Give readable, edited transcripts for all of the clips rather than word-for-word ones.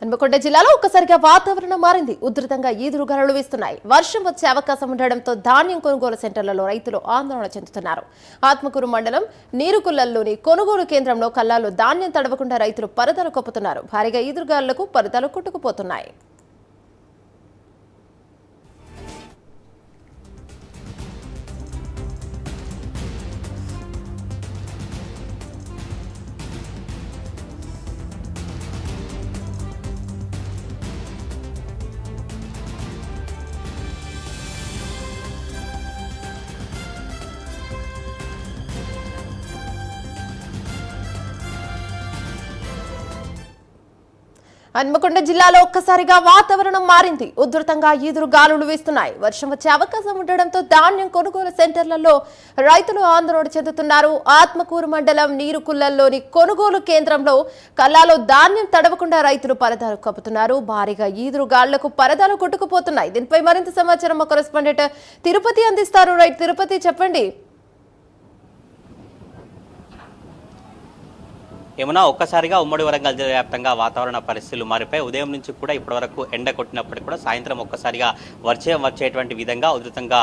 హన్మకొండ జిల్లాలో ఒక్కసారిగా వాతావరణం మారింది. ఉధృతంగా ఈదురుగాలులు వీస్తున్నాయి. వర్షం వచ్చే అవకాశం ఉండడంతో ధాన్యం కొనుగోలు సెంటర్లలో రైతులు ఆందోళన చెందుతున్నారు. ఆత్మకూరు మండలం నీరుకుల్లల్లోని కొనుగోలు కేంద్రంలో కల్లాలు ధాన్యం తడవకుండా రైతులు పరదాలు కప్పుతున్నారు. భారీగా ఈదురుగాలులకు పరదాలు కొట్టుకుపోతున్నాయి. హన్మకొండ జిల్లాలో ఒక్కసారిగా వాతావరణం మారింది. ఉధృతంగా ఈదురు గాలులు వీస్తున్నాయి. వర్షం వచ్చే అవకాశం ఉండడంతో ధాన్యం కొనుగోలు సెంటర్లలో రైతులు ఆందోళన చెందుతున్నారు. ఆత్మకూరు మండలం నీరుకుల్లల్లోని కొనుగోలు కేంద్రంలో కల్లాలో ధాన్యం తడవకుండా రైతులు పరదాలు కప్పుతున్నారు. భారీగా ఈదురు గాలులకు పరదాలు కొట్టుకుపోతున్నాయి. దీనిపై మరింత సమాచారం మా కరెస్పాండెంట్ తిరుపతి అందిస్తారు. రైట్ తిరుపతి, చెప్పండి. ఏమన్నా ఒక్కసారిగా ఉమ్మడి వరంగల్ జిల్లా వ్యాప్తంగా వాతావరణ పరిస్థితులు మారిపోయి ఉదయం నుంచి కూడా ఇప్పటివరకు ఎండ కొట్టినప్పటికీ కూడా సాయంత్రం ఒక్కసారిగా వర్షం వచ్చేటువంటి విధంగా ఉధృతంగా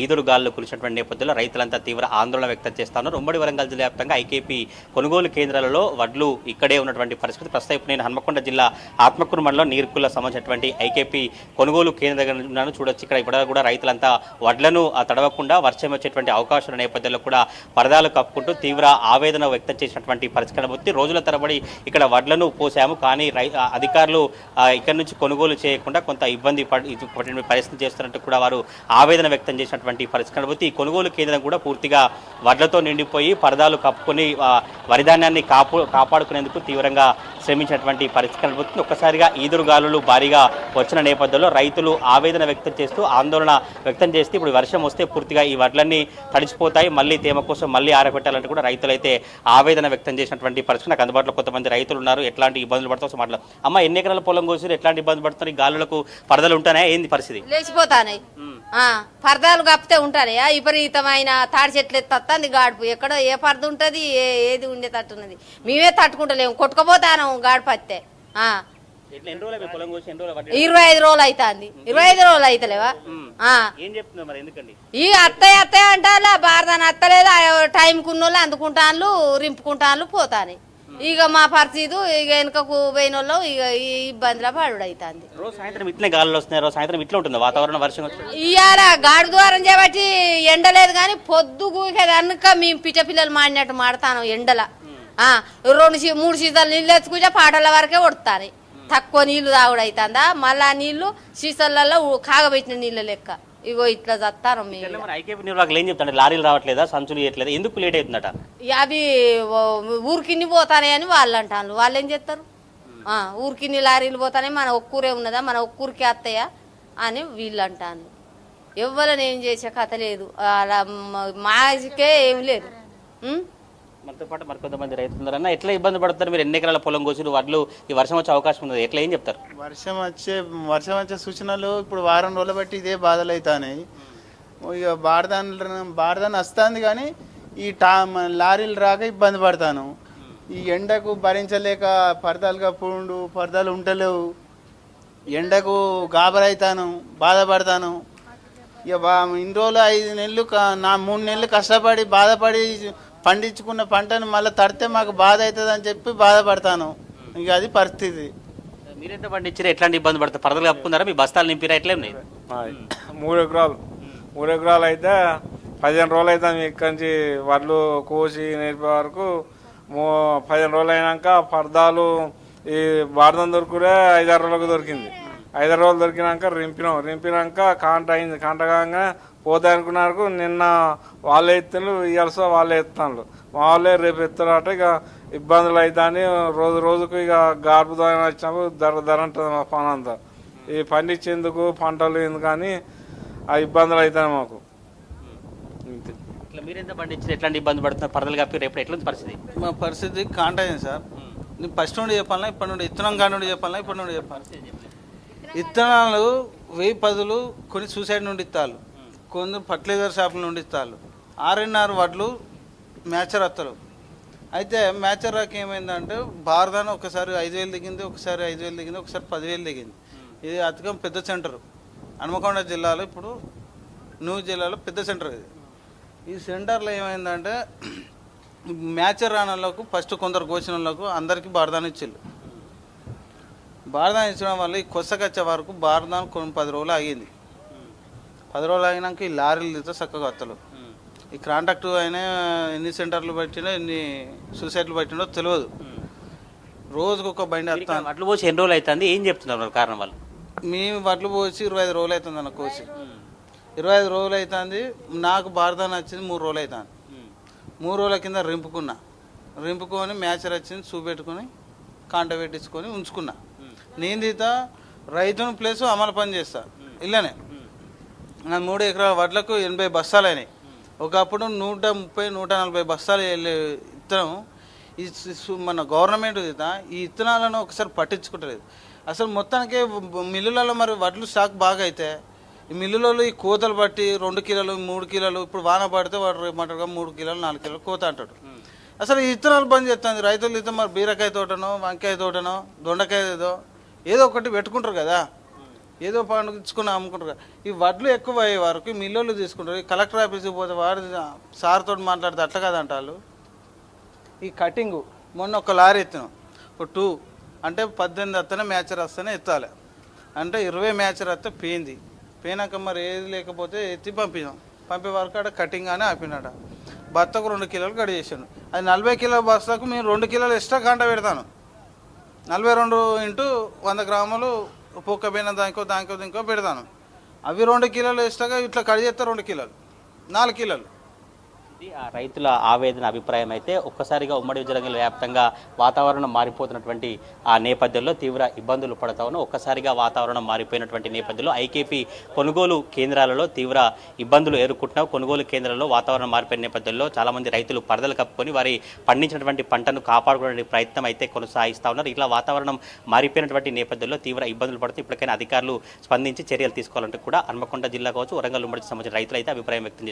ఈదురుగాలు కురిసినటువంటి నేపథ్యంలో రైతులంతా తీవ్ర ఆందోళన వ్యక్తం చేస్తా ఉన్నారు. ఉమ్మడి వరంగల్ జిల్లా వ్యాప్తంగా ఐకేపీ కొనుగోలు కేంద్రాలలో వడ్లు ఇక్కడే ఉన్నటువంటి పరిస్థితి. ప్రస్తుతం ఇప్పుడు నేను హన్మకొండ జిల్లా ఆత్మకూరు మండలం నీరుకుల్ల సంబంధించినటువంటి ఐకేపీ కొనుగోలు కేంద్రం చూడొచ్చు. ఇక్కడ ఇప్పటివరకు కూడా రైతులంతా వడ్లను తడవకుండా వర్షం వచ్చేటువంటి అవకాశాల నేపథ్యంలో కూడా పరదాలు కప్పుకుంటూ తీవ్ర ఆవేదన వ్యక్తం చేసినటువంటి పరిస్థితి. రోజుల తరబడి ఇక్కడ వడ్లను పోసాము, కానీ అధికారులు ఇక్కడి నుంచి కొనుగోలు చేయకుండా కొంత ఇబ్బంది పరిస్థితి చేస్తున్నట్టు కూడా వారు ఆవేదన వ్యక్తం చేసినటువంటి పరిస్థితి. ఈ కొనుగోలు కేంద్రం కూడా పూర్తిగా వడ్లతో నిండిపోయి పరదాలు కప్పుకొని వరిధాన్యాన్ని కాపాడుకునేందుకు తీవ్రంగా శ్రమించినటువంటి పరిస్థితి కనబడుతుంది. ఒక్కసారిగా ఈదురుగాలులు భారీగా వచ్చిన నేపథ్యంలో రైతులు ఆవేదన వ్యక్తం చేస్తూ ఆందోళన వ్యక్తం చేస్తే ఇప్పుడు వర్షం వస్తే పూర్తిగా ఈ వడ్లన్నీ తడిచిపోతాయి, మళ్ళీ తేమ కోసం మళ్ళీ ఆరబెట్టాలంటే కూడా రైతులైతే ఆవేదన వ్యక్తం చేసినటువంటి పరిస్థితి. నాకు అందుబాటులో కొంతమంది రైతులు ఉన్నారు. ఎట్లాంటి ఇబ్బందులు పడతావు మాట్లాడు. అమ్మ, ఎన్ని ఎకరాల పొలం కోసి ఎట్లాంటి ఇబ్బంది పడుతున్నారు? ఈ గాలులకు పరదలు ఉంటానే, ఏంది పరిస్థితి? లేచిపోతాయి, పరదాలు కప్పితే ఉంటానయా? విపరీతమైన తాడి చెట్లు ఎత్తుంది, గాడుపు ఎక్కడ ఏ పరద ఉంటది, ఏది ఉండేటట్టున్నది. మేమే తట్టుకుంటలేము, కొట్టుకుపోతాను గాడుపు వస్తే. 25 రోజులు అవుతుంది. 25 రోజులు అవుతలేవా? ఈ అత్తయ్య అత్తయ్య అంటారా, భారతాన్ని అత్తలేదు. టైంకి ఉన్నోళ్ళు అందుకుంటాను, రింపుకుంటాను, పోతాను. ఇక మా పరిస్థితి ఇక వెనుకకు పోయిన వాళ్ళు ఇక ఈ ఇబ్బందిలో పడు అవుతుంది. సాయంత్రం ఇట్లే గాలులు వస్తున్నాయి, సాయంత్రం ఇట్లా ఉంటుంది వాతావరణం. వర్షం ఇవాళ గాడి ద్వారం చేయబట్టి ఎండలేదు, కానీ పొద్దుకు కనుక మేము పిచ్చ పిల్లలు మాడినట్టు మాడతాను ఎండల. 2-3 సీసాలు నీళ్ళు ఎత్తుకుంటే పాటల వరకే కొడతాను. తక్కువ నీళ్లు తాగుడు అవుతుందా? మళ్ళా నీళ్లు సీసాలలో కాగబెట్టిన నీళ్ళ లెక్క ఇగో ఇట్లా చస్తాను. ఐకేపీ నిర్వాహకులు ఏం చెప్తాను? లారీలు రావట్లేదా, సంచులు ఇవ్వట్లేదా, ఎందుకు లేట్ అవుతుందట? అవి ఊరికిన్ని పోతానని వాళ్ళు అంటారు. వాళ్ళు ఏం చేస్తారు? ఊరికిన్ని లారీలు పోతానే, మన ఒక్కూరే ఉన్నదా, మన ఒక్కూరికి వస్తాయా అని వీళ్ళు అంటాను. ఎవ్వరని ఏం చేసే కథ లేదు, అలా మాకే ఏం లేదు. మనతో పాటు మరి కొంతమంది రైతులు ఉన్నారన్న, ఎట్లా ఇబ్బంది పడుతున్నారు మీరు? ఎన్ని ఎకరాల పొలం కోసి వడ్లు ఈ వర్షం వచ్చే అవకాశం ఉన్నది, ఎట్లా ఏం చెప్తారు? వర్షం వచ్చే సూచనలు ఇప్పుడు వారం రోజుల బట్టి ఇదే బాధలు అవుతాయి. ఇక బారదాన్ని వస్తుంది, కానీ ఈ లారీలు రాక ఇబ్బంది పడతాను. ఈ ఎండకు భరించలేక పరదాలుగా పరదాలు ఉంటలేవు. ఎండకు గాబరైతాను, బాధపడతాను. ఇక ఇన్ని రోజులు 5 నెలలు 3 నెలలు కష్టపడి బాధపడి పండించుకున్న పంటను మళ్ళీ తడితే మాకు బాధ అవుతుంది అని చెప్పి బాధపడతాను. ఇక అది పరిస్థితి. మీరెంత పండించారు? ఎట్లాంటి ఇబ్బంది పడతారు? పరదలు కప్పుకున్నారా? మీ బస్తాలు నింపిరా? ఎట్లా ఉన్నాయి? 3 ఎకరాలు అయితే 15 రోజులు అవుతుంది. ఇక్కడి నుంచి వడ్లు కోసి నేర్పే వరకు 15 రోజులు అయినాక పరదాలు ఈ భారతం దొరుకురే 5-6 రోజులకు దొరికింది. 5 రోజులు దొరికినాక రింపినాక కాంట అయింది. కాంట కాగా పోతాయి అనుకున్నారు. నిన్న వాళ్ళే ఎత్తులు, ఇవాళ వాళ్ళే ఎత్తాను. మా వాళ్ళే రేపు ఎత్తారట. ఇక ఇబ్బందులు అవుతాయని రోజుకు ఇక గార్పు ద్వారా వచ్చినప్పుడు ధర ఉంటుంది మా పని అంతా. ఈ పండించేందుకు పంటలు ఎందుకని ఆ ఇబ్బందులు అవుతాయి మాకు. మీరెంత పండించారు? ఎట్లాంటి ఇబ్బంది పడుతున్నారు? పరదలు కప్పి రేపు ఎట్లా పరిస్థితి? మా పరిస్థితి కాంట అయింది సార్. నేను ఫస్ట్ నుండి చెప్పాలా, ఇప్పటి నుండి ఇత్తనం కాడి నుండి చెప్పాలా, ఇప్పటి నుండి చెప్పాలి. ఇత్తనాలు 1010 కొన్ని సూసైడ్ నుండి ఇత్తాలు, కొన్ని ఫర్టిలైజర్ షాపుల నుండి ఇస్తారు. 6.5 వడ్లు మ్యాచర్ వస్తారు. అయితే మ్యాచర్ రాక ఏమైందంటే బార్దాన్ ఒకసారి 5,000 దిగింది, ఒకసారి 5,000 దిగింది, ఒకసారి 10,000 దిగింది. ఇది అతికం పెద్ద సెంటర్ హన్మకొండ జిల్లాలో, ఇప్పుడు న్యూ జిల్లాలో పెద్ద సెంటర్ ఇది. ఈ సెంటర్లో ఏమైందంటే మ్యాచర్ రానోళ్ళకు ఫస్ట్ కొందరు కోసిన వాళ్ళకు అందరికీ బార్దాన్ ఇచ్చిళ్ళు. బార్దాన్ ఇచ్చడం వల్ల ఈ కొత్తకొచ్చే వరకు బార్దాన్ కొన్ని 10 రోజులు ఆగింది. 10 రోజులు ఆగినాక ఈ లారీలు తీస్తే చక్కగా వత్తలు. ఈ కాంట్రాక్ట్ అయినా ఎన్ని సెంటర్లు పెట్టినా ఎన్ని సూసైడ్లు పెట్టినో తెలియదు. రోజుకు ఒక బండి వస్తాను. అట్లు పోసి ఎన్ని రోజులు అవుతుంది, ఏం చెప్తున్నారు కారణం వాళ్ళు? మేము వడ్లు పోసి 25 రోజులు అవుతుంది అన్న కోసి. 25 రోజులు అవుతుంది. నాకు బార్దాన్ వచ్చింది 3 రోజులు అవుతుంది. 3 రోజుల కింద రింపుకొని మ్యాచర్ వచ్చింది చూపెట్టుకొని కాంట పెట్టించుకొని ఉంచుకున్నా. నేను తీత రైతును ప్లస్ అమలు పని చేస్తా ఇలానే. నా 3 ఎకరాల వడ్లకు 80 బస్తాలు అయినాయి. ఒకప్పుడు 130-140 బస్తాలు ఇత్తనం. ఈ మన గవర్నమెంట్ తీత ఈ ఇత్తనాలను ఒకసారి పట్టించుకుంటలేదు అసలు. మొత్తానికి మిల్లులలో మరి వడ్లు స్టాక్ బాగా అయితే ఈ మిల్లులలో ఈ కోతలు బట్టి 2 కిలోలు 3 కిలోలు, ఇప్పుడు వాన పడితే వాడు రేపమంటారుగా 3 కిలోలు 4 కిలోలు కోత అంటాడు. అసలు ఈ ఇత్తనాలు బంద్ చేస్తుంది. రైతులు ఇస్తే మరి బీరకాయ తోటనో, వంకాయ తోటనో, దొండకాయ ఏదో ఒకటి పెట్టుకుంటారు కదా, ఏదో పండించుకుని అమ్ముకుంటారు కదా. ఈ వడ్లు ఎక్కువ అయ్యే వరకు మిల్లులు తీసుకుంటారు. ఈ కలెక్టర్ ఆఫీస్కి పోతే వాడు సార్తో మాట్లాడితే అట్లా కదా అంటారు. ఈ కటింగు మొన్న ఒక లారీ ఎత్తినాం, ఒక 2 అంటే 18 వస్తేనే మ్యాచర్ వస్తేనే ఎత్తాలి. అంటే 20 మ్యాచర్ వస్తే పోయినాక మరి ఏది లేకపోతే ఎత్తి పంపే వరకు ఆడ కటింగ్ అని ఆపినాడ. బత్తకు 2 కిలోలు కట్ చేసాను. అది 40 కిలోల బస్తాకు మేము 2 కిలోలు ఎక్స్ట్రా కాంట పెడతాను. 42 × 100 గ్రాములు పొక్క పోయిన దానికో పెడతాను. అవి 2 కిలోలు ఎక్స్ట్రాగా ఇట్లా కట్ చేస్తే 2 కిలోలు 4 కిలోలు. ఇది ఆ రైతుల ఆవేదన అభిప్రాయం. అయితే ఒక్కసారిగా ఉమ్మడి విజయనగరం వ్యాప్తంగా వాతావరణం మారిపోతున్నటువంటి ఆ నేపథ్యంలో తీవ్ర ఇబ్బందులు పడతా ఉన్నాం. ఒక్కసారిగా వాతావరణం మారిపోయినటువంటి నేపథ్యంలో ఐకేపీ కొనుగోలు కేంద్రాలలో తీవ్ర ఇబ్బందులు ఎదుర్కొంటున్నాం. కొనుగోలు కేంద్రాల్లో వాతావరణం మారిపోయిన నేపథ్యంలో చాలామంది రైతులు పరదలు కప్పుకొని వారి పండించినటువంటి పంటను కాపాడుకునే ప్రయత్నం అయితే కొనసాగిస్తూ ఉన్నారు. ఇట్లా వాతావరణం మారిపోయినటువంటి నేపథ్యంలో తీవ్ర ఇబ్బందులు పడుతూ ఇప్పటికైనా అధికారులు స్పందించి చర్యలు తీసుకోవాలంటూ కూడా హన్మకొండ జిల్లా కావచ్చు, వరంగల్ ఉమ్మడికి సంబంధించిన రైతులు అయితే అభిప్రాయం వ్యక్తం చేశారు.